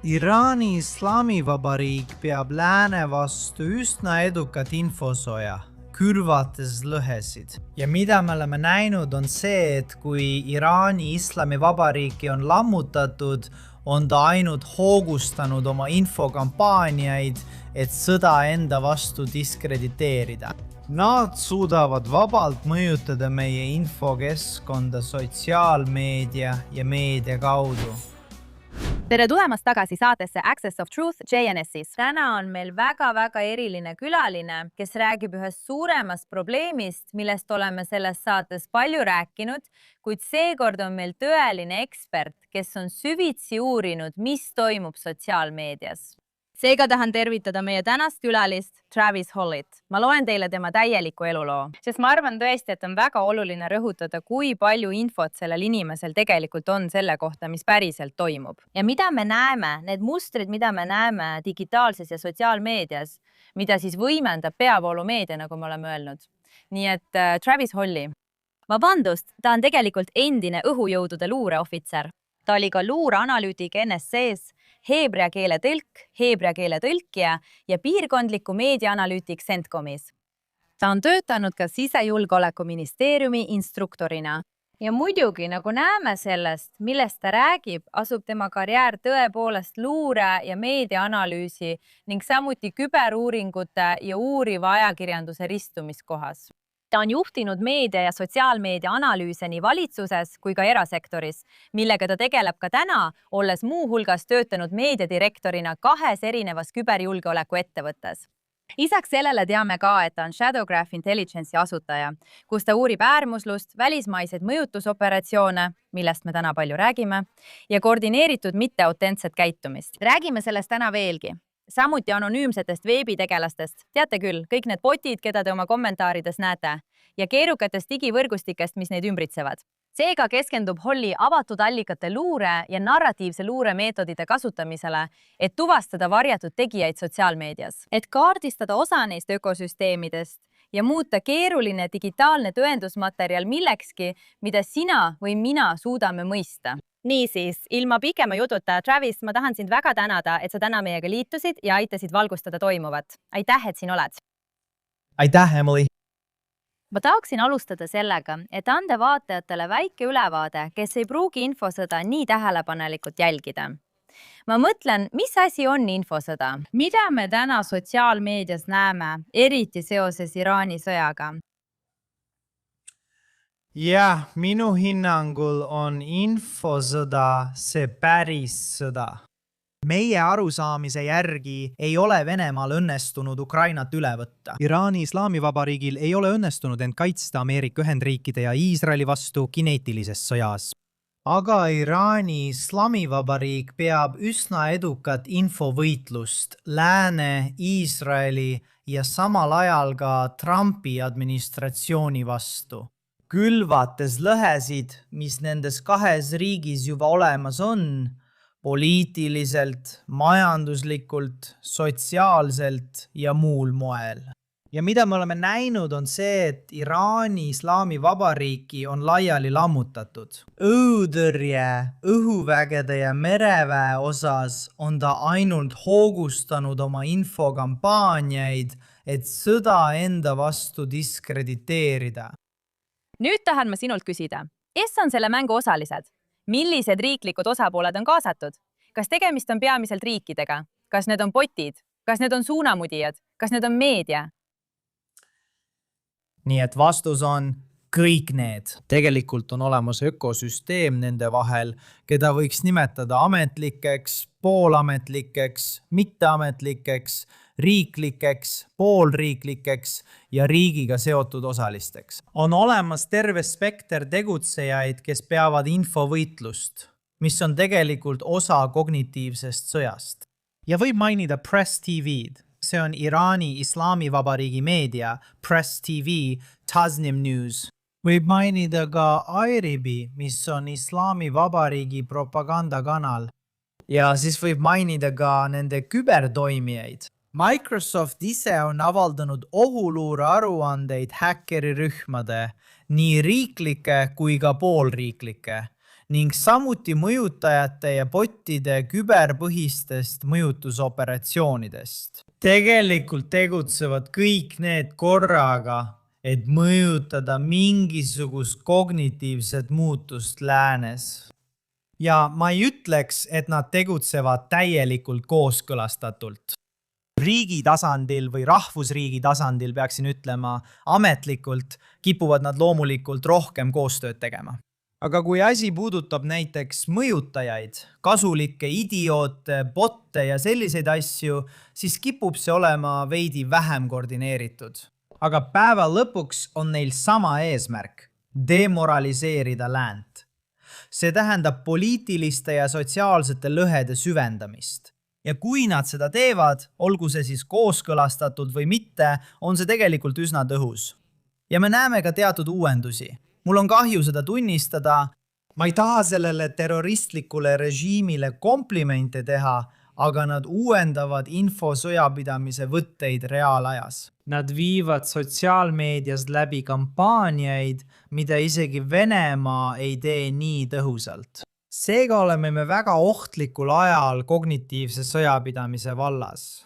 Iraani Islamivabariik peab lääne vastu üsna edukat infosoja, külvates lõhesid. Ja mida me oleme näinud on see, et kui Iraani Islamivabariiki on lammutatud, on ta ainult hoogustanud oma infokampaaniaid, et sõda enda vastu diskrediteerida. Nad suudavad vabalt mõjutada meie infokeskkonda sotsiaalmeedia ja meedia kaudu. Tere tulemast tagasi saatesse Access of Truth JNS-is. Täna on meil väga eriline külaline, kes räägib ühest suuremast probleemist, millest oleme selles saates palju rääkinud, kuid seekord on meil tõeline ekspert, kes on süvitsi uurinud, mis toimub sotsiaalmeedias. Seega tahan tervitada meie tänast külalist Travis Hollit. Ma loen teile tema täieliku eluloo, sest ma arvan tõesti, et on väga oluline rõhutada, kui palju infot sellel inimesel tegelikult on selle kohta, mis päriselt toimub. Ja mida me näeme, need mustrid, mida me näeme digitaalses ja sotsiaalmeedias, mida siis võimendab peavoolumeedia, nagu me oleme öelnud. Nii et Travis Holli. Vabandust, ta on tegelikult endine õhujõudude luureohvitser. Ta oli ka luureanalüütik NSC-s, heebrea keele tõlk, heebrea keele tõlkija ja piirkondliku meediaanalüütik CENTCOM-is. Ta on töötanud ka sisejulgeolekuministeeriumi instruktorina. Ja muidugi, nagu näeme sellest, millest ta räägib, asub tema karjäär tõepoolest luure ja meediaanalüüsi ning samuti küberuuringute ja uuriva ajakirjanduse ristumiskohas. Ta on juhtinud meedia ja sotsiaalmeedia analüüse nii valitsuses kui ka erasektoris, millega ta tegeleb ka täna, olles muuhulgas töötanud meediadirektorina 2 erinevas küberjulgeoleku ettevõttes. Lisaks sellele teame ka, et ta on Shadowgraph Intelligence'i asutaja, kus ta uurib äärmuslust, välismaiseid mõjutusoperatsioone, millest me täna palju räägime, ja koordineeritud mitteautentset käitumist. Räägime sellest täna veelgi. Samuti anonüümsetest veebitegelastest, teate küll, kõik need botid, keda te oma kommentaarides näete, ja keerukatest digivõrgustikest, mis neid ümbritsevad. Seega keskendub Holli avatud allikate luure ja narratiivse luure meetodite kasutamisele, et tuvastada varjatud tegijaid sotsiaalmeedias, et kaardistada osa neist ökosüsteemidest ja muuta keeruline digitaalne tõendusmaterjal millekski, mida sina või mina suudame mõista. Niisiis, ilma pikema jututa, Travis, ma tahan sind väga tänada, et sa täna meiega liitusid ja aitasid valgustada toimuvat. Aitäh, et siin oled. Aitäh, Emily! Ma tahaksin alustada sellega, et anda vaatajatele väike ülevaade, kes ei pruugi infosõda nii tähelepanelikult jälgida. Ma mõtlen, mis asi on infosõda? Mida me täna sotsiaalmeedias näeme, eriti seoses Iraani sõjaga? Jah, minu hinnangul on infosõda see päris sõda. Meie arusaamise järgi ei ole Venemaal õnnestunud Ukrainat üle võtta. Iraani Islamivabariigil ei ole õnnestunud end kaitsta Ameerika Ühendriikide ja Iisraeli vastu kineetilises sõjas. Aga Iraani Islamivabariik peab üsna edukat infovõitlust Lääne, Iisraeli ja samal ajal ka Trumpi administratsiooni vastu. Külvates lõhesid, mis nendes 2 riigis juba olemas on, poliitiliselt, majanduslikult, sotsiaalselt ja muul moel. Ja mida me oleme näinud on see, et Iraani Islamivabariiki on laiali lammutatud. Õhutõrje, õhuvägede ja mereväe osas on ta ainult hoogustanud oma infokampaaniaid, et sõda enda vastu diskrediteerida. Nüüd tahan ma sinult küsida, kes on selle mängu osalised? Millised riiklikud osapooled on kaasatud? Kas tegemist on peamiselt riikidega? Kas need on botid? Kas need on suunamudijad? Kas need on meedia? Nii et vastus on kõik need. Tegelikult on olemas ökosüsteem nende vahel, keda võiks nimetada ametlikeks, poolametlikeks, mitteametlikeks, riiklikeks, poolriiklikeks ja riigiga seotud osalisteks. On olemas terve spekter tegutsejaid, kes peavad infovõitlust, mis on tegelikult osa kognitiivsest sõjast. Ja võib mainida Press TV-d. See on Iraani Islamivabariigi meedia, Press TV, Tasnim News. Võib mainida ka IRIB-i, mis on Islamivabariigi propagandakanal. Ja siis võib mainida ka nende kübertoimijaid. Microsoft ise on avaldanud ohuluure aruandeid häkkerirühmade, nii riiklike kui ka poolriiklike, ning samuti mõjutajate ja bottide küberpõhistest mõjutusoperatsioonidest. Tegelikult tegutsevad kõik need korraga, et mõjutada mingisugust kognitiivset muutust läänes. Ja ma ei ütleks, et nad tegutsevad täielikult kooskõlastatult. Riigi tasandil või rahvusriigi tasandil peaksin ütlema, ametlikult kipuvad nad loomulikult rohkem koostööd tegema. Aga kui asi puudutab näiteks mõjutajaid, kasulikke idioote, botte ja selliseid asju, siis kipub see olema veidi vähem koordineeritud. Aga päeva lõpuks on neil sama eesmärk – demoraliseerida läänt. See tähendab poliitiliste ja sotsiaalsete lõhede süvendamist. Ja kui nad seda teevad, olgu see siis kooskõlastatult või mitte, on see tegelikult üsna tõhus. Ja me näeme ka teatud uuendusi. Mul on kahju seda tunnistada. Ma ei taha sellele terroristlikule režiimile komplimente teha, aga nad uuendavad infosõjapidamise võtteid reaalajas. Nad viivad sotsiaalmeedias läbi kampaaniaid, mida isegi Venemaa ei tee nii tõhusalt. Seega oleme me väga ohtlikul ajal kognitiivse sõjapidamise vallas.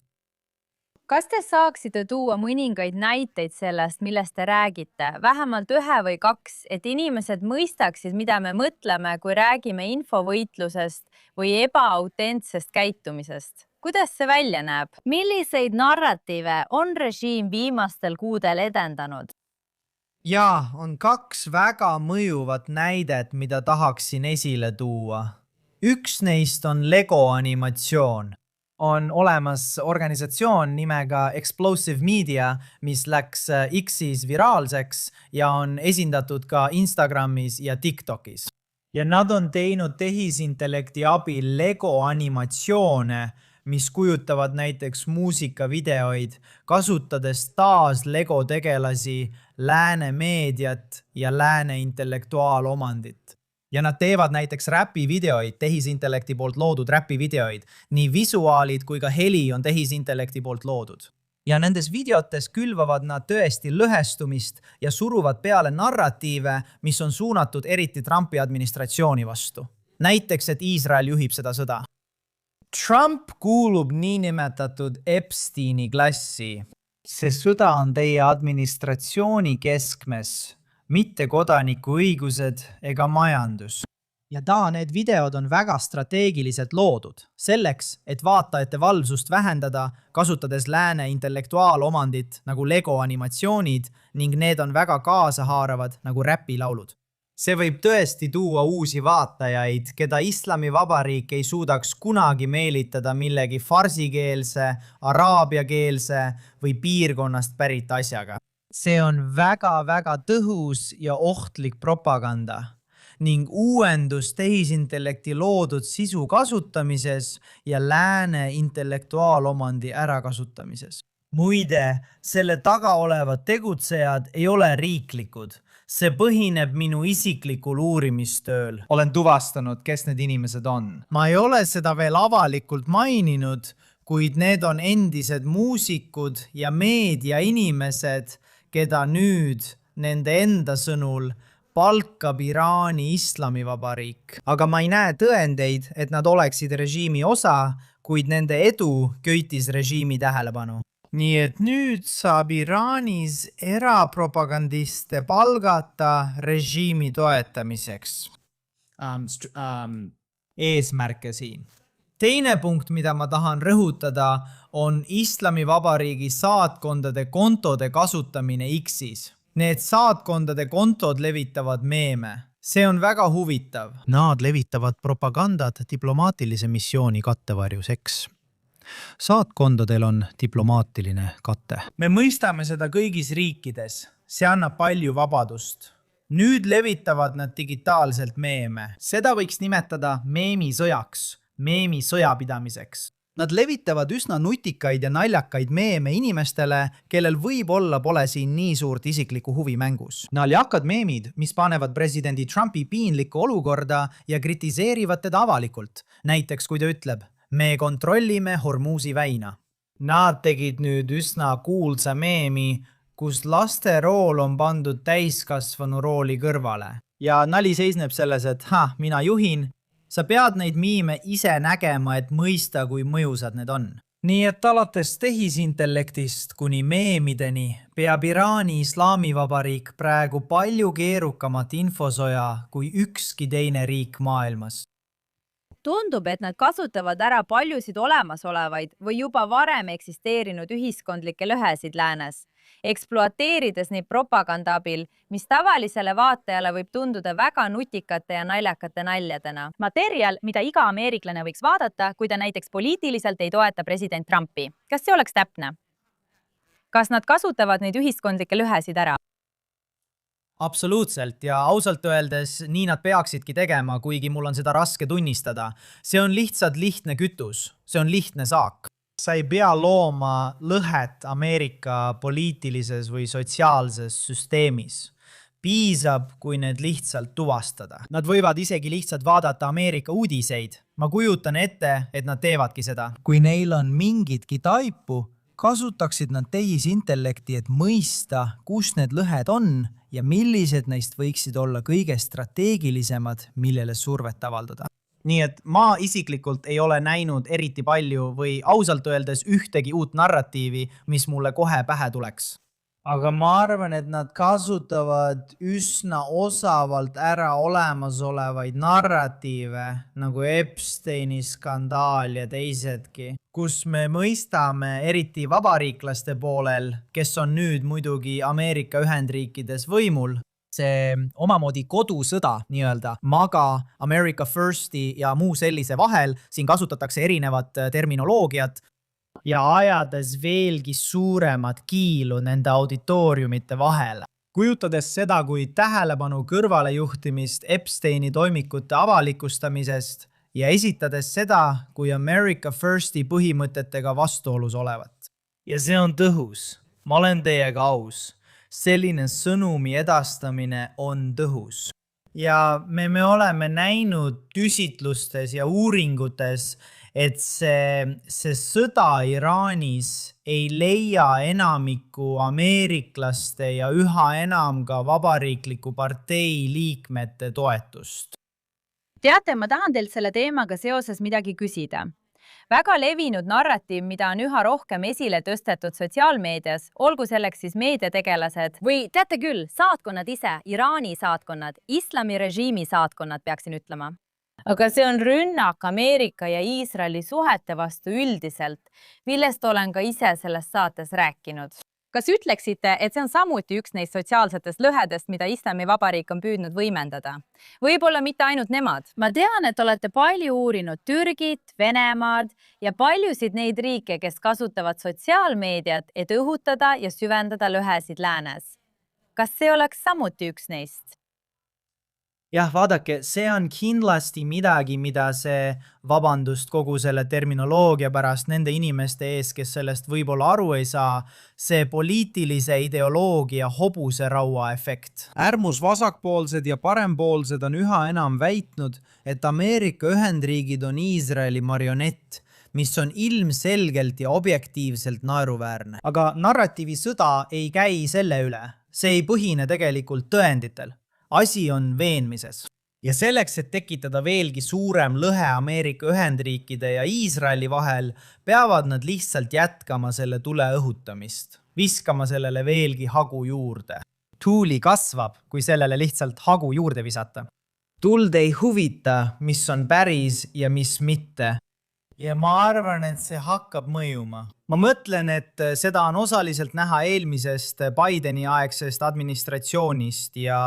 Kas te saaksite tuua mõningaid näiteid sellest, millest te räägite, vähemalt 1 või 2, et inimesed mõistaksid, mida me mõtleme, kui räägime infovõitlusest või ebaautentsest käitumisest? Kuidas see välja näeb? Milliseid narratiive on režiim viimastel kuudel edendanud? Jaa, on 2 väga mõjuvat näidet, mida tahaksin esile tuua. Üks neist on Lego animatsioon. On olemas organisatsioon nimega Explosive Media, mis läks X-is viraalseks ja on esindatud ka Instagramis ja TikTokis. Ja nad on teinud tehisintellekti abil Lego animatsioone, mis kujutavad näiteks muusikavideoid, kasutades taas Lego tegelasi, lääne meediat ja lääne intellektuaalomandit. Ja nad teevad näiteks räpivideoid, tehisintellekti poolt loodud räpivideoid. Nii visuaalid kui ka heli on tehisintellekti poolt loodud. Ja nendes videotes külvavad nad tõesti lõhestumist ja suruvad peale narratiive, mis on suunatud eriti Trumpi administratsiooni vastu. Näiteks, et Iisrael juhib seda sõda. Trump kuulub niinimetatud Epsteini klassi. See sõda on teie administratsiooni keskmes, mitte kodaniku õigused ega majandus. Ja need videod on väga strateegiliselt loodud, selleks, et vaatajate valvsust vähendada, kasutades lääne intellektuaalomandit nagu Lego animatsioonid ning need on väga kaasahaaravad nagu räpilaulud. See võib tõesti tuua uusi vaatajaid, keda Islamivabariik ei suudaks kunagi meelitada millegi farsikeelse, araabiakeelse või piirkonnast pärit asjaga. See on väga tõhus ja ohtlik propaganda ning uuendus tehisintellekti loodud sisu kasutamises ja lääne intellektuaalomandi ärakasutamises. Muide, selle taga olevad tegutsejad ei ole riiklikud. See põhineb minu isiklikul uurimistööl. Olen tuvastanud, kes need inimesed on. Ma ei ole seda veel avalikult maininud, kuid need on endised muusikud ja meediainimesed, keda nüüd nende enda sõnul palkab Iraani Islamivabariik. Aga ma ei näe tõendeid, et nad oleksid režiimi osa, kuid nende edu köitis režiimi tähelepanu. Nii et nüüd saab Iraanis erapropagandiste palgata režiimi toetamiseks. Eesmärke siin. Teine punkt, mida ma tahan rõhutada, on Islamivabariigi saatkondade kontode kasutamine X-is. Need saatkondade kontod levitavad meeme. See on väga huvitav. Nad levitavad propagandat diplomaatilise missiooni kattevarjuseks. Saatkondadel on diplomaatiline kate. Me mõistame seda kõigis riikides. See annab palju vabadust. Nüüd levitavad nad digitaalselt meeme. Seda võiks nimetada meemisõjaks, meemisõjapidamiseks. Nad levitavad üsna nutikaid ja naljakaid meeme inimestele, kellel võib-olla pole siin nii suurt isiklikku huvi mängus. Naljakad meemid, mis panevad presidendi Trumpi piinlikku olukorda ja kritiseerivad teda avalikult. Näiteks kui ta ütleb, me kontrollime Hormuzi väina. Nad tegid nüüd üsna kuulsa meemi, kus laste rool on pandud täiskasvanu rooli kõrvale. ja nali seisneb selles, et mina juhin. Sa pead neid miime ise nägema, et mõista, kui mõjusad need on. Nii et alates tehisintellektist kuni meemideni peab Iraani Islamivabariik praegu palju keerukamat infosoja kui ükski teine riik maailmas. Tundub, et nad kasutavad ära paljusid olemasolevaid või juba varem eksisteerinud ühiskondlikke lõhesid läänes, ekspluateerides neid propaganda abil, mis tavalisele vaatajale võib tunduda väga nutikate ja naljakate naljadena. Materjal, mida iga ameeriklane võiks vaadata, kui ta näiteks poliitiliselt ei toeta president Trumpi. Kas see oleks täpne? Kas nad kasutavad neid ühiskondlikke lõhesid ära? Absoluutselt ja ausalt öeldes nii nad peaksidki tegema, kuigi mul on seda raske tunnistada. See on lihtsalt lihtne kütus, see on lihtne saak. Sa ei pea looma lõhet Ameerika poliitilises või sotsiaalses süsteemis. Piisab, kui need lihtsalt tuvastada. Nad võivad isegi lihtsalt vaadata Ameerika uudiseid. Ma kujutan ette, et nad teevadki seda. Kui neil on mingitki taipu, kasutaksid nad tehisintellekti, et mõista, kus need lõhed on ja millised neist võiksid olla kõige strateegilisemad, millele survet avaldada. Nii et ma isiklikult ei ole näinud eriti palju või ausalt öeldes ühtegi uut narratiivi, mis mulle kohe pähe tuleks. Aga ma arvan, et nad kasutavad üsna osavalt ära olemasolevaid narratiive, nagu Epsteini skandaal ja teisedki, kus me mõistame eriti vabariiklaste poolel, kes on nüüd muidugi Ameerika Ühendriikides võimul, see omamoodi kodusõda nii-öelda MAGA, America Firsti ja muu sellise vahel, siin kasutatakse erinevat terminoloogiat, ja ajades veelgi suuremat kiilu nende auditooriumite vahele. Kujutades seda kui tähelepanu kõrvalejuhtimist Epsteini toimikute avalikustamisest ja esitades seda kui America Firsti põhimõtetega vastuolus olevat. Ja see on tõhus. Ma olen teiega aus. Selline sõnumi edastamine on tõhus. Ja me oleme näinud küsitlustes ja uuringutes, et see sõda Iraanis ei leia enamiku ameeriklaste ja üha enam ka vabariikliku partei liikmete toetust. Teate, ma tahan teilt selle teemaga seoses midagi küsida. Väga levinud narratiiv, mida on üha rohkem esile tõstetud sotsiaalmeedias, olgu selleks siis meediategelased või teate küll, saatkonnad ise, Iraani saatkonnad, islami režiimi saatkonnad peaksin ütlema. Aga see on rünnak Ameerika ja Iisraeli suhete vastu üldiselt, millest olen ka ise selles saates rääkinud. Kas ütleksite, et see on samuti üks neist sotsiaalsetest lõhedest, mida Islamivabariik on püüdnud võimendada? Võib-olla mitte ainult nemad. Ma tean, et olete palju uurinud Türgit, Venemaad ja paljusid neid riike, kes kasutavad sotsiaalmeediat, et õhutada ja süvendada lõhesid läänes. Kas see oleks samuti üks neist? Jah, vaadake, see on kindlasti midagi, mida see, vabandust kogu selle terminoloogia pärast nende inimeste ees, kes sellest võib-olla aru ei saa, see poliitilise ideoloogia hobuseraua efekt. Äärmusvasakpoolsed ja parempoolsed on üha enam väitnud, et Ameerika Ühendriigid on Iisraeli marionett, mis on ilmselgelt ja objektiivselt naeruväärne. Aga narratiivi sõda ei käi selle üle. See ei põhine tegelikult tõenditel. Asi on veenmises. Ja selleks, et tekitada veelgi suurem lõhe Ameerika Ühendriikide ja Iisraeli vahel, peavad nad lihtsalt jätkama selle tule õhutamist, viskama sellele veelgi hagu juurde. Tuuli kasvab, kui sellele lihtsalt hagu juurde visata. Tuld ei huvita, mis on päris ja mis mitte. Ja ma arvan, et see hakkab mõjuma. Ma mõtlen, et seda on osaliselt näha eelmisest Bideni aegsest administratsioonist ja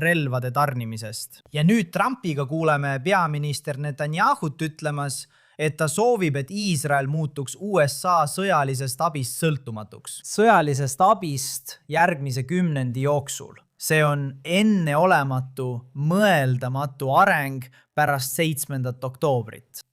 relvade tarnimisest. Ja nüüd Trumpiga kuuleme peaminister Netanyahut ütlemas, et ta soovib, et Iisrael muutuks USA sõjalisest abist sõltumatuks. Sõjalisest abist järgmise 10 jooksul. See on enneolematu, mõeldamatu areng pärast 7. oktoobrit.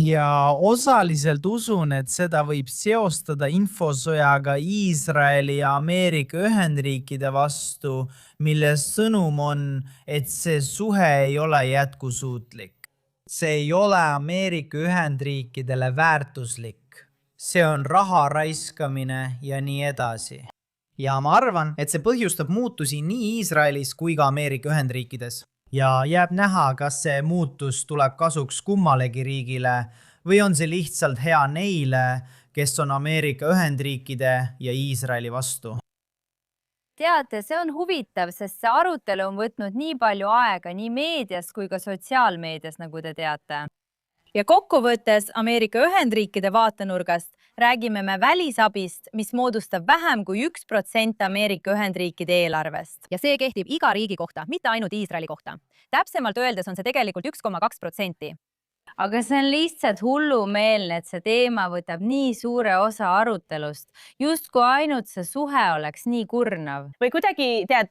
Ja osaliselt usun, et seda võib seostada infosõjaga Iisraeli ja Ameerika Ühendriikide vastu, mille sõnum on, et see suhe ei ole jätkusuutlik. See ei ole Ameerika Ühendriikidele väärtuslik. See on raha raiskamine ja nii edasi. ja ma arvan, et see põhjustab muutusi nii Iisraelis kui ka Ameerika Ühendriikides. Ja jääb näha, kas see muutus tuleb kasuks kummalegi riigile või on see lihtsalt hea neile, kes on Ameerika Ühendriikide ja Iisraeli vastu. Teate, see on huvitav, sest see arutelu on võtnud nii palju aega nii meedias kui ka sotsiaalmeedias, nagu te teate. Ja kokkuvõttes Ameerika Ühendriikide vaatenurgast räägime me välisabist, mis moodustab vähem kui 1% Ameerika Ühendriikide eelarvest. Ja see kehtib iga riigi kohta, mitte ainult Iisraeli kohta. Täpsemalt öeldes on see tegelikult 1,2%. Aga see on lihtsalt hullumeelne, et see teema võtab nii suure osa arutelust, justkui ainult see suhe oleks nii kurnav. Või kuidagi,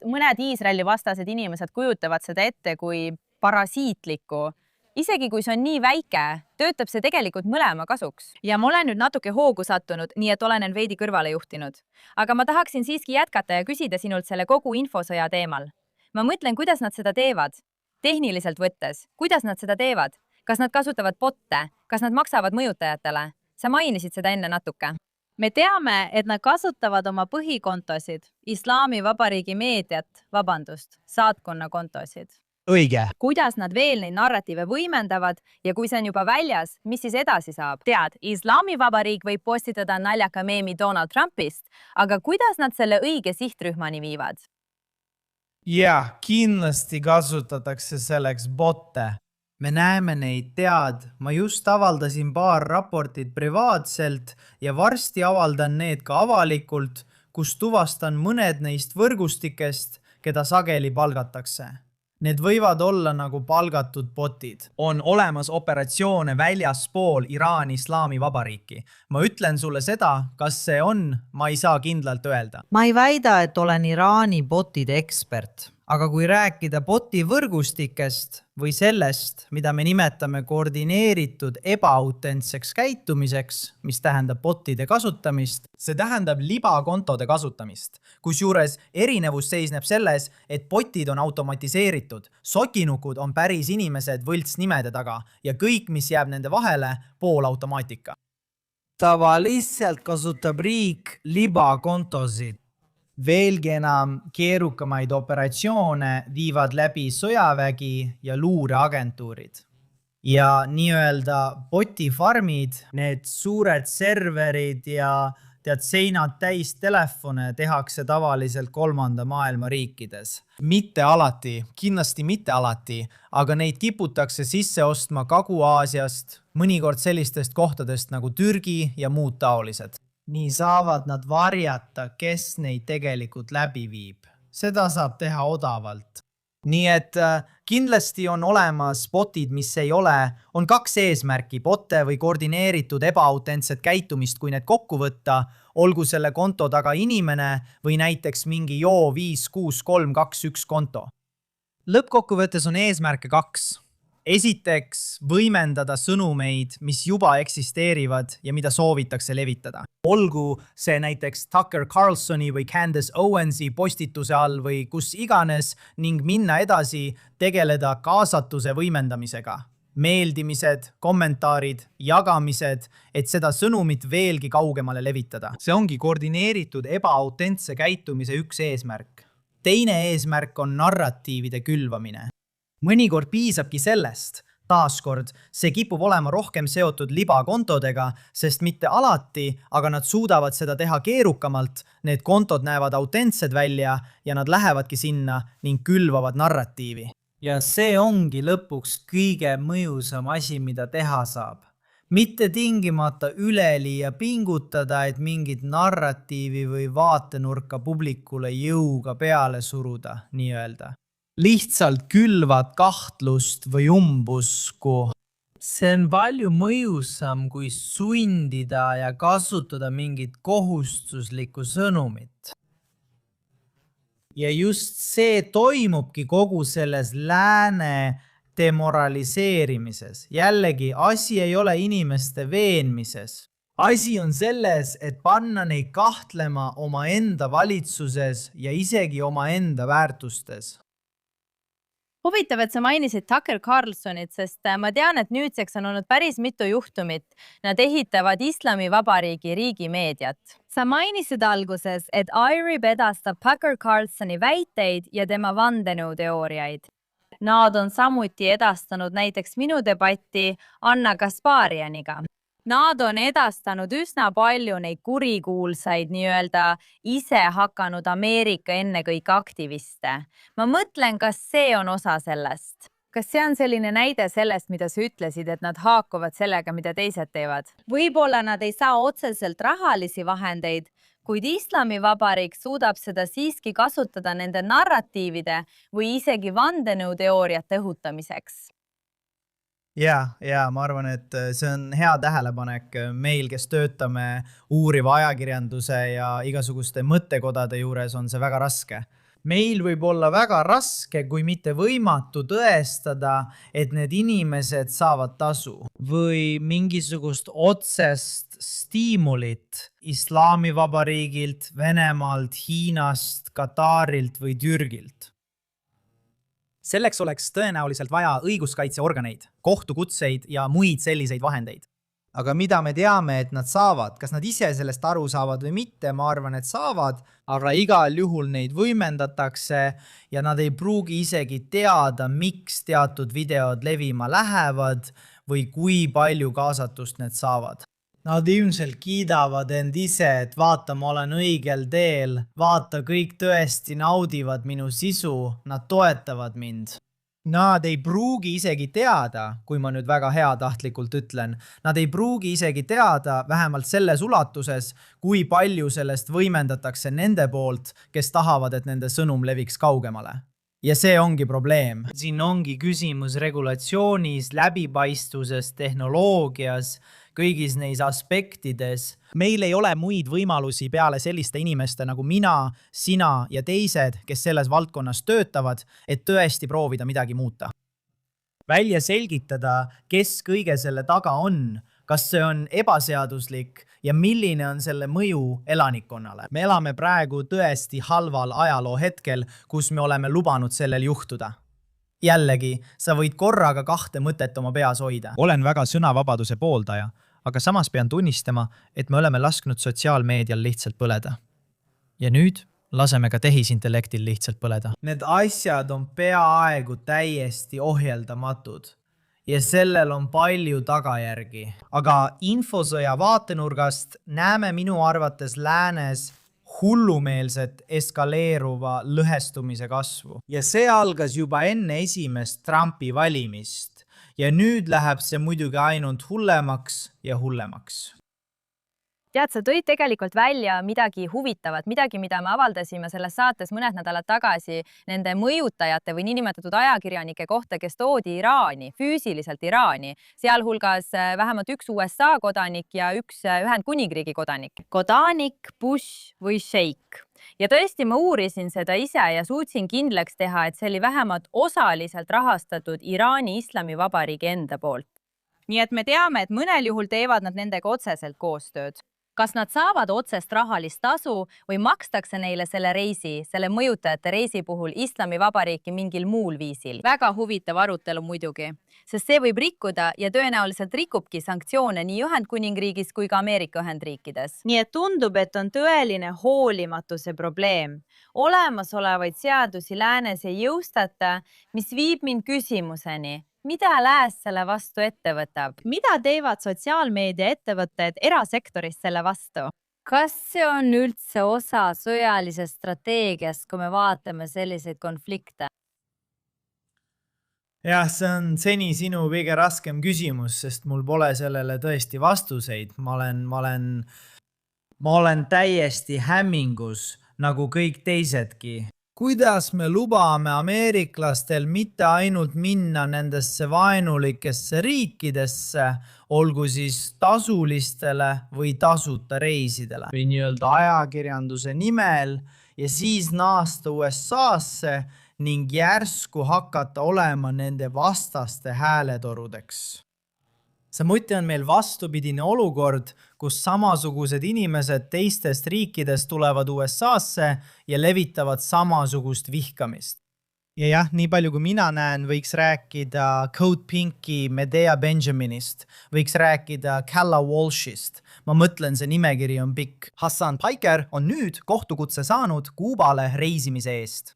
mõned Iisraeli vastased inimesed kujutavad seda ette kui parasiitlikku. Isegi kui see on nii väike, töötab see tegelikult mõlema kasuks. Ja ma olen nüüd natuke hoogu sattunud, nii et olen veidi kõrvale juhtinud. Aga ma tahaksin siiski jätkata ja küsida sinult selle kogu infosõja teemal. Ma mõtlen, kuidas nad seda teevad. Tehniliselt võttes, kuidas nad seda teevad? Kas nad kasutavad botte? Kas nad maksavad mõjutajatele? Sa mainisid seda enne natuke. Me teame, et nad kasutavad oma põhikontosid, Islami Vabariigi meediat, saatkonna kontosid. Õige. Kuidas nad veel neid narratiive võimendavad ja kui see on juba väljas, mis siis edasi saab? Tead, Islami Vabariik võib postitada naljaka meemi Donald Trumpist, aga kuidas nad selle õige sihtrühmani viivad? Ja, kindlasti kasutatakse selleks botte. Me näeme neid, ma just avaldasin paar raportit privaatselt ja varsti avaldan need ka avalikult, kus tuvastan mõned neist võrgustikest, keda sageli palgatakse. Need võivad olla nagu palgatud botid. On olemas operatsioone väljaspool Iraani Islami Vabariiki. Ma ütlen sulle seda, kas see on, ma ei saa kindlalt öelda. Ma ei väida, et olen Iraani botide ekspert, aga kui rääkida boti võrgustikest või sellest, mida me nimetame koordineeritud ebaautentseks käitumiseks, mis tähendab botide kasutamist, see tähendab libakontode kasutamist. Kusjuures erinevus seisneb selles, et botid on automatiseeritud, sokinukud on päris inimesed võltsnimede taga ja kõik, mis jääb nende vahele, poolautomaatika. Tavaliselt kasutab riik libakontosid. Veelgi enam keerukamaid operatsioone viivad läbi sõjavägi ja luureagentuurid. Ja nii-öelda botifarmid, need suured serverid ja seinad täis telefone tehakse tavaliselt 3. maailma riikides. Mitte alati, kindlasti mitte alati, aga neid kiputakse sisse ostma Kagu-Aasiast, mõnikord sellistest kohtadest nagu Türgi ja muud taolised. Nii saavad nad varjata, kes neid tegelikult läbi viib. Seda saab teha odavalt. Nii et kindlasti on olemas botid, mis ei ole, on 2 eesmärki, botte või koordineeritud ebaautentset käitumist, kui need kokku võtta, olgu selle konto taga inimene või näiteks mingi Jo56321 konto. Lõppkokkuvõttes on eesmärke 2. Esiteks võimendada sõnumeid, mis juba eksisteerivad ja mida soovitakse levitada. Olgu see näiteks Tucker Carlsoni või Candace Owensi postituse all või kus iganes ning minna edasi tegeleda kaasatuse võimendamisega. Meeldimised, kommentaarid, jagamised, et seda sõnumit veelgi kaugemale levitada. See ongi koordineeritud ebaautentse käitumise üks eesmärk. Teine eesmärk on narratiivide külvamine. Mõnikord piisabki sellest. Taaskord, see kipub olema rohkem seotud libakontodega, sest mitte alati, aga nad suudavad seda teha keerukamalt. Need kontod näevad autentsed välja ja nad lähevadki sinna ning külvavad narratiivi. Ja see ongi lõpuks kõige mõjusam asi, mida teha saab. Mitte tingimata üleliia pingutada, et mingit narratiivi või vaatenurka publikule jõuga peale suruda, nii öelda. Lihtsalt külvad kahtlust või umbusku. See on palju mõjusam kui sundida ja kasutada mingit kohustuslikku sõnumit. Ja just see toimubki kogu selles lääne demoraliseerimises. Jällegi, asi ei ole inimeste veenmises. Asi on selles, et panna neid kahtlema oma enda valitsuses ja isegi oma enda väärtustes. Huvitav, et sa mainisid Tucker Carlsonit, sest ma tean, et nüüdseks on olnud päris mitu juhtumit. Nad ehitavad Islamivabariigi riigimeediat. Sa mainisid alguses, et iRib edastab Tucker Carlsoni väiteid ja tema vandenõuteooriaid. Nad on samuti edastanud näiteks minu debatti Anna Kasparianiga. Nad on edastanud üsna palju neid kurikuulsaid nii-öelda ise hakanud Ameerika ennekõike aktiviste. Ma mõtlen, kas see on osa sellest. Kas see on selline näide sellest, mida sa ütlesid, et nad haakuvad sellega, mida teised teevad? Võib-olla nad ei saa otseselt rahalisi vahendeid, kuid Islamivabariik suudab seda siiski kasutada nende narratiivide või isegi vandenõuteooriate õhutamiseks. Ja ma arvan, et see on hea tähelepanek meil, kes töötame uuriva ajakirjanduse ja igasuguste mõttekodade juures, on see väga raske. Meil võib olla väga raske, kui mitte võimatu tõestada, et need inimesed saavad tasu või mingisugust otsest stiimulit Islamivabariigilt, Venemaalt, Hiinast, Katarilt või Türgilt. Selleks oleks tõenäoliselt vaja õiguskaitseorganeid, kohtukutseid ja muid selliseid vahendeid. Aga mida me teame, et nad saavad? Kas nad ise sellest aru saavad või mitte? Ma arvan, et saavad, aga igal juhul neid võimendatakse ja nad ei pruugi isegi teada, miks teatud videod levima lähevad või kui palju kaasatust need saavad. Nad ilmselt kiidavad end ise, et vaata, ma olen õigel teel, vaata, kõik tõesti naudivad minu sisu, nad toetavad mind. Nad ei pruugi isegi teada, kui ma nüüd väga heatahtlikult ütlen, nad ei pruugi isegi teada vähemalt selles ulatuses, kui palju sellest võimendatakse nende poolt, kes tahavad, et nende sõnum leviks kaugemale. Ja see ongi probleem. Siin ongi küsimus regulatsioonis, läbipaistvuses, tehnoloogias, kõigis neis aspektides. Meil ei ole muid võimalusi peale selliste inimeste nagu mina, sina ja teised, kes selles valdkonnas töötavad, et tõesti proovida midagi muuta. Välja selgitada, kes kõige selle taga on, kas see on ebaseaduslik ja milline on selle mõju elanikkonnale. Me elame praegu tõesti halval ajaloo hetkel, kus me oleme lubanud sellel juhtuda. Jällegi, sa võid korraga 2 mõtet oma peas hoida. Olen väga sõnavabaduse pooldaja, aga samas pean tunnistama, et me oleme lasknud sotsiaalmeedial lihtsalt põleda. Ja nüüd laseme ka tehisintellektil lihtsalt põleda. Need asjad on peaaegu täiesti ohjeldamatud ja sellel on palju tagajärgi. Aga infosõja vaatenurgast näeme minu arvates läänes hullumeelset eskaleeruva lõhestumise kasvu. Ja see algas juba enne esimest Trumpi valimist ja nüüd läheb see muidugi ainult hullemaks ja hullemaks. Tead, sa tõid tegelikult välja midagi huvitavat, midagi, mida me avaldasime selles saates mõned nädalad tagasi nende mõjutajate või niinimetatud ajakirjanike kohta, kes toodi Iraani, füüsiliselt Iraani, sealhulgas vähemalt üks USA kodanik ja üks Ühendkuningriigi kodanik. Kodanik, Bush või Sheikh. Ja tõesti, ma uurisin seda ise ja suutsin kindlaks teha, et see oli vähemalt osaliselt rahastatud Iraani Islamivabariigi enda poolt. Nii et me teame, et mõnel juhul teevad nad nendega otseselt koostööd. Kas nad saavad otsest rahalist tasu või makstakse neile selle reisi, selle mõjutajate reisi puhul Islamivabariiki mingil muul viisil? Väga huvitav arutelu muidugi, sest see võib rikkuda ja tõenäoliselt rikubki sanktsioone nii Ühendkuningriigis kui ka Ameerika Ühendriikides. Nii et tundub, et on tõeline hoolimatuse probleem. Olemasolevaid seadusi läänes ei jõustata, mis viib mind küsimuseni. Mida lääs selle vastu ette võtab? Mida teevad sotsiaalmeedia ettevõtted erasektorist selle vastu? Kas see on üldse osa sõjalisest strateegiast, kui me vaatame selliseid konflikte? Jah, see on seni sinu kõige raskem küsimus, sest mul pole sellele tõesti vastuseid. Ma olen täiesti hämmingus, nagu kõik teisedki. Kuidas me lubame ameeriklastel mitte ainult minna nendesse vaenulikesse riikidesse, olgu siis tasulistele või tasuta reisidele või nii-öelda ajakirjanduse nimel ja siis naasta USA-sse ning järsku hakata olema nende vastaste hääletorudeks. Samuti on meil vastupidine olukord, kus samasugused inimesed teistest riikidest tulevad USA-sse ja levitavad samasugust vihkamist. ja jah, nii palju kui mina näen, võiks rääkida Code Pinki Medea Benjaminist, võiks rääkida Calla Walshist. Ma mõtlen, see nimekiri on pikk. Hassan Piker on nüüd kohtukutse saanud Kuubale reisimise eest.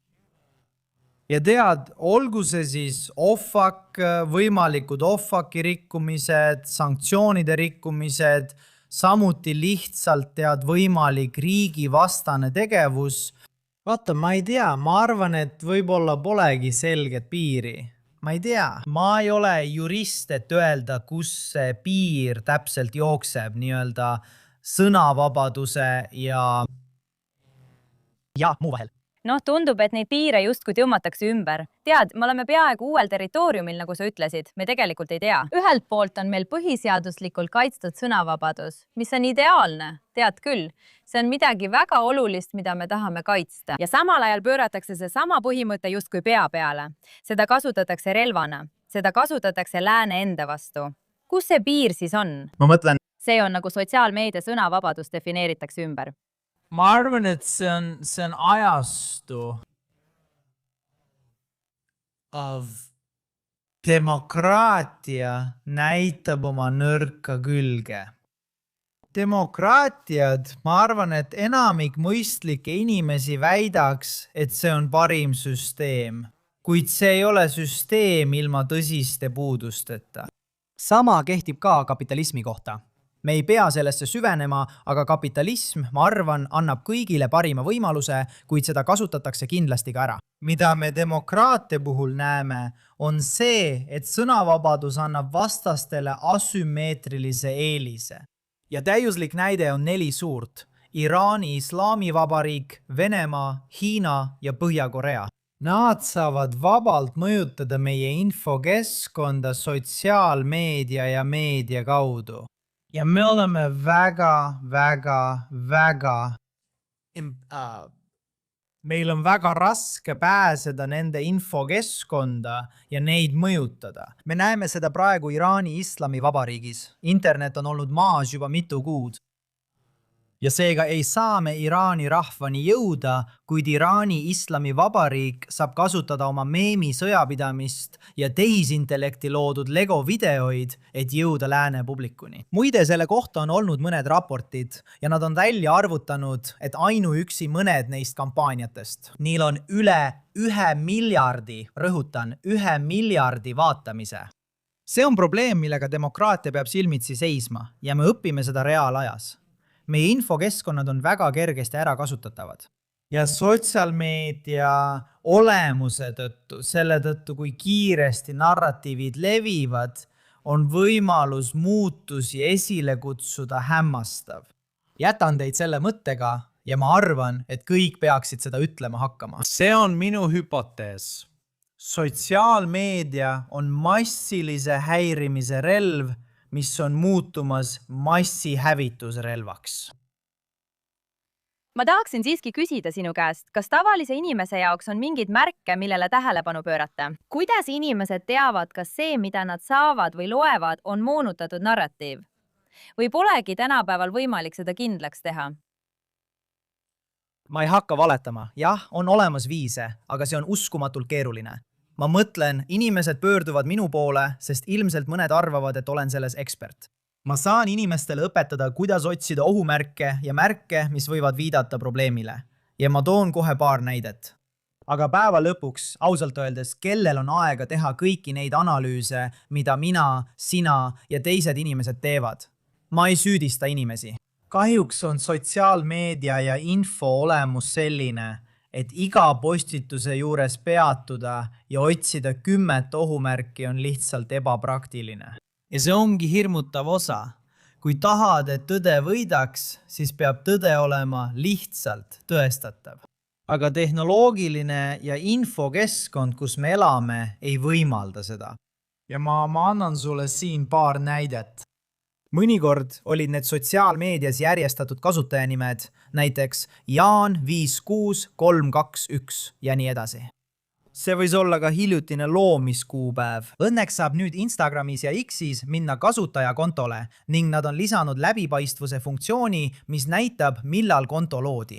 Ja tead, olgu see siis OFAC, võimalikud OFAC-i rikkumised, sanktsioonide rikkumised, samuti lihtsalt tead võimalik riigivastane tegevus. Vaata, ma ei tea, ma arvan, et võib-olla polegi selget piiri. Ma ei tea, ma ei ole jurist, et öelda, kus see piir täpselt jookseb nii-öelda sõnavabaduse ja muu vahel. Noh, tundub, et neid piire justkui tõmmatakse ümber. Tead, me oleme peaaegu uuel territooriumil, nagu sa ütlesid. Me tegelikult ei tea. Ühelt poolt on meil põhiseaduslikult kaitstud sõnavabadus, mis on ideaalne. Tead küll, see on midagi väga olulist, mida me tahame kaitsta. Ja samal ajal pööratakse see sama põhimõte justkui pea peale. Seda kasutatakse relvana. Seda kasutatakse lääne enda vastu. Kus see piir siis on? Ma mõtlen, see on nagu sotsiaalmeedia sõnavabadus defineeritakse ümber. Ma arvan, et see on ajastu demokraatia näitab oma nõrka külge. Demokraatiad, ma arvan, et enamik mõistlikke inimesi väidaks, et see on parim süsteem, kuid see ei ole süsteem ilma tõsiste puudusteta. sama kehtib ka kapitalismi kohta. Me ei pea sellesse süvenema, aga kapitalism, ma arvan, annab kõigile parima võimaluse, kuid seda kasutatakse kindlasti ka ära. Mida me demokraatia puhul näeme, on see, et sõnavabadus annab vastastele asümmeetrilise eelise. Ja täiuslik näide on 4 suurt. Iraani Islamivabariik, Venemaa, Hiina ja Põhja-Korea. Nad saavad vabalt mõjutada meie infokeskkonda sotsiaalmeedia ja meedia kaudu. Ja me oleme meil on väga raske pääseda nende infokeskkonda ja neid mõjutada. Me näeme seda praegu Iraani Islamivabariigis. Internet on olnud maas juba mitu kuud. Ja seega ei saa me Iraani rahvani jõuda, kuid Iraani Islamivabariik saab kasutada oma meemi sõjapidamist ja tehisintellekti loodud Lego videoid, et jõuda lääne publikuni. Muide, selle kohta on olnud mõned raportid ja nad on välja arvutanud, et ainuüksi mõned neist kampaaniatest. Neil on üle 1 miljardi, rõhutan, 1 miljardi vaatamise. See on probleem, millega demokraatia peab silmitsi seisma ja me õpime seda reaalajas. Meie infokeskkonnad on väga kergesti ära kasutatavad. Ja sotsiaalmeedia olemuse tõttu, selle tõttu, kui kiiresti narratiivid levivad, on võimalus muutusi esile kutsuda hämmastav. Jätan teid selle mõttega ja ma arvan, et kõik peaksid seda ütlema hakkama. See on minu hüpotees. Sotsiaalmeedia on massilise häirimise relv, mis on muutumas massihävitusrelvaks. Ma tahaksin siiski küsida sinu käest, kas tavalise inimese jaoks on mingid märke, millele tähelepanu pöörata? Kuidas inimesed teavad, kas see, mida nad saavad või loevad, on moonutatud narratiiv? Või polegi tänapäeval võimalik seda kindlaks teha? Ma ei hakka valetama. Jah, on olemas viise, aga see on uskumatult keeruline. Ma mõtlen, inimesed pöörduvad minu poole, sest ilmselt mõned arvavad, et olen selles ekspert. Ma saan inimestele õpetada, kuidas otsida ohumärke ja märke, mis võivad viidata probleemile. Ja ma toon kohe paar näidet. Aga päeva lõpuks, ausalt öeldes, kellel on aega teha kõiki neid analüüse, mida mina, sina ja teised inimesed teevad? Ma ei süüdista inimesi. Kahjuks on sotsiaalmeedia ja info olemus selline, et iga postituse juures peatuda ja otsida 10 ohumärki on lihtsalt ebapraktiline. Ja see ongi hirmutav osa. Kui tahad, et tõde võidaks, siis peab tõde olema lihtsalt tõestatav. Aga tehnoloogiline ja infokeskkond, kus me elame, ei võimalda seda. Ja ma annan sulle siin paar näidet. Mõnikord olid need sotsiaalmeedias järjestatud kasutajanimed, näiteks Jaan 56321 ja nii edasi. See võis olla ka hiljutine loomiskuupäev. Õnneks saab nüüd Instagramis ja Xis minna kasutajakontole ning nad on lisanud läbipaistvuse funktsiooni, mis näitab, millal konto loodi.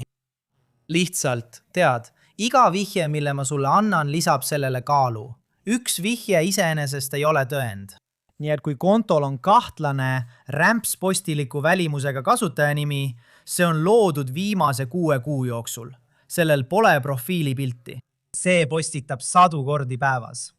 Lihtsalt, tead, iga vihje, mille ma sulle annan, lisab sellele kaalu. Üks vihje iseenesest ei ole tõend. nii et kui kontol on kahtlane rämpspostiliku välimusega kasutajanimi, see on loodud viimase 6 kuu jooksul. Sellel pole profiilipilti. See postitab 100 kordi päevas.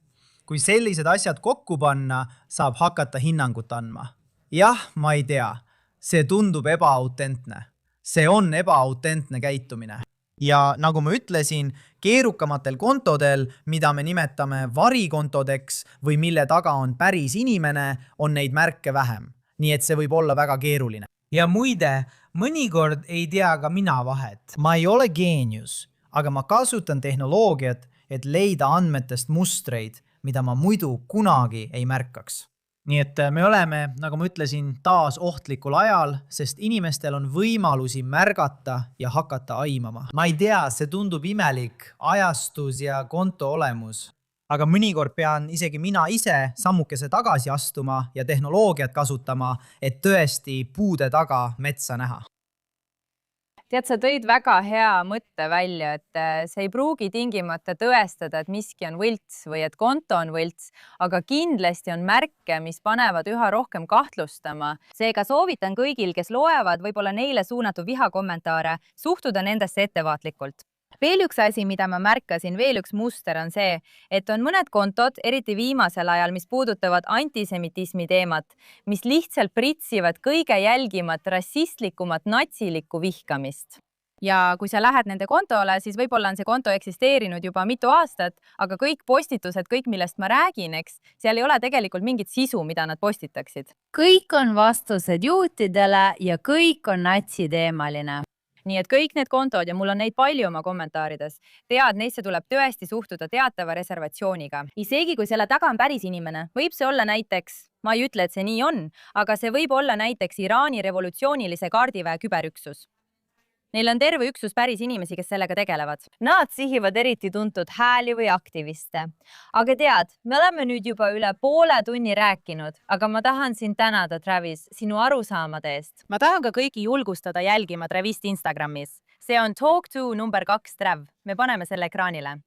Kui sellised asjad kokku panna, saab hakata hinnangut andma. Jah, ma ei tea. See tundub ebaautentne. See on ebaautentne käitumine. Ja nagu ma ütlesin, keerukamatel kontodel, mida me nimetame varikontodeks või mille taga on päris inimene, on neid märke vähem. Nii et see võib olla väga keeruline. ja muide, mõnikord ei tea ka mina vahet. Ma ei ole geenius, aga ma kasutan tehnoloogiat, et leida andmetest mustreid, mida ma muidu kunagi ei märkaks. Nii et me oleme, nagu ma ütlesin, taas ohtlikul ajal, sest inimestel on võimalusi märgata ja hakata aimama. ma ei tea, see tundub imelik, ajastus ja konto olemus. Aga mõnikord pean isegi mina ise sammukese tagasi astuma ja tehnoloogiat kasutama, et tõesti puude taga metsa näha. Tead, sa tõid väga hea mõtte välja, et see ei pruugi tingimata tõestada, et miski on võlts või et konto on võlts, aga kindlasti on märke, mis panevad üha rohkem kahtlustama. Seega soovitan kõigil, kes loevad võib-olla neile suunatud vihakommentaare, suhtuda nendesse ettevaatlikult. Veel üks asi, mida ma märkasin, veel üks muster on see, et on mõned kontod, eriti viimasel ajal, mis puudutavad antisemitismi teemat, mis lihtsalt pritsivad kõige jälgimat, rassistlikumat, natsilikku vihkamist. Ja kui sa lähed nende kontole, siis võib-olla on see konto eksisteerinud juba mitu aastat, aga kõik postitused, kõik millest ma räägin, eks, seal ei ole tegelikult mingit sisu, mida nad postitaksid. Kõik on vastused juutidele ja kõik on natsiteemaline. Nii et kõik need kontod ja mul on neid palju oma kommentaarides. Tead, neisse tuleb tõesti suhtuda teatava reservatsiooniga. Isegi kui selle taga on päris inimene, võib see olla näiteks, ma ei ütle, et see nii on, aga see võib olla näiteks Iraani revolutsioonilise kaardiväe küberüksus. Neil on terve üksus päris inimesi, kes sellega tegelevad. Nad sihivad eriti tuntud hääli või aktiviste. Aga tead, me oleme nüüd juba üle poole tunni rääkinud, aga ma tahan sind tänada, Travis, sinu arusaamade eest. Ma tahan ka kõiki julgustada jälgima Travist Instagramis. See on Talk2 number 2 Trav. Me paneme selle ekraanile.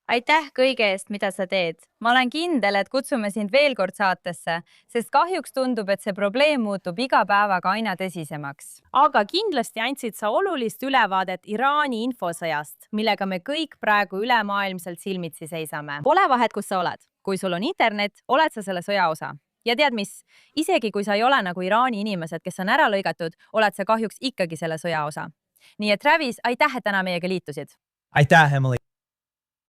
Aitäh kõige eest, mida sa teed. Ma olen kindel, et kutsume sind veel kord saatesse, sest kahjuks tundub, et see probleem muutub iga päevaga aina tõsisemaks. Aga kindlasti andsid sa olulist ülevaadet Iraani infosõjast, millega me kõik praegu ülemaailmselt silmitsi seisame. Pole vahet, kus sa oled. Kui sul on internet, oled sa selle sõja osa. Ja tead mis? Isegi kui sa ei ole nagu Iraani inimesed, kes on ära lõigatud, oled sa kahjuks ikkagi selle sõja osa. Nii et Travis, aitäh, et täna meiega liitusid. Aitäh, Emily!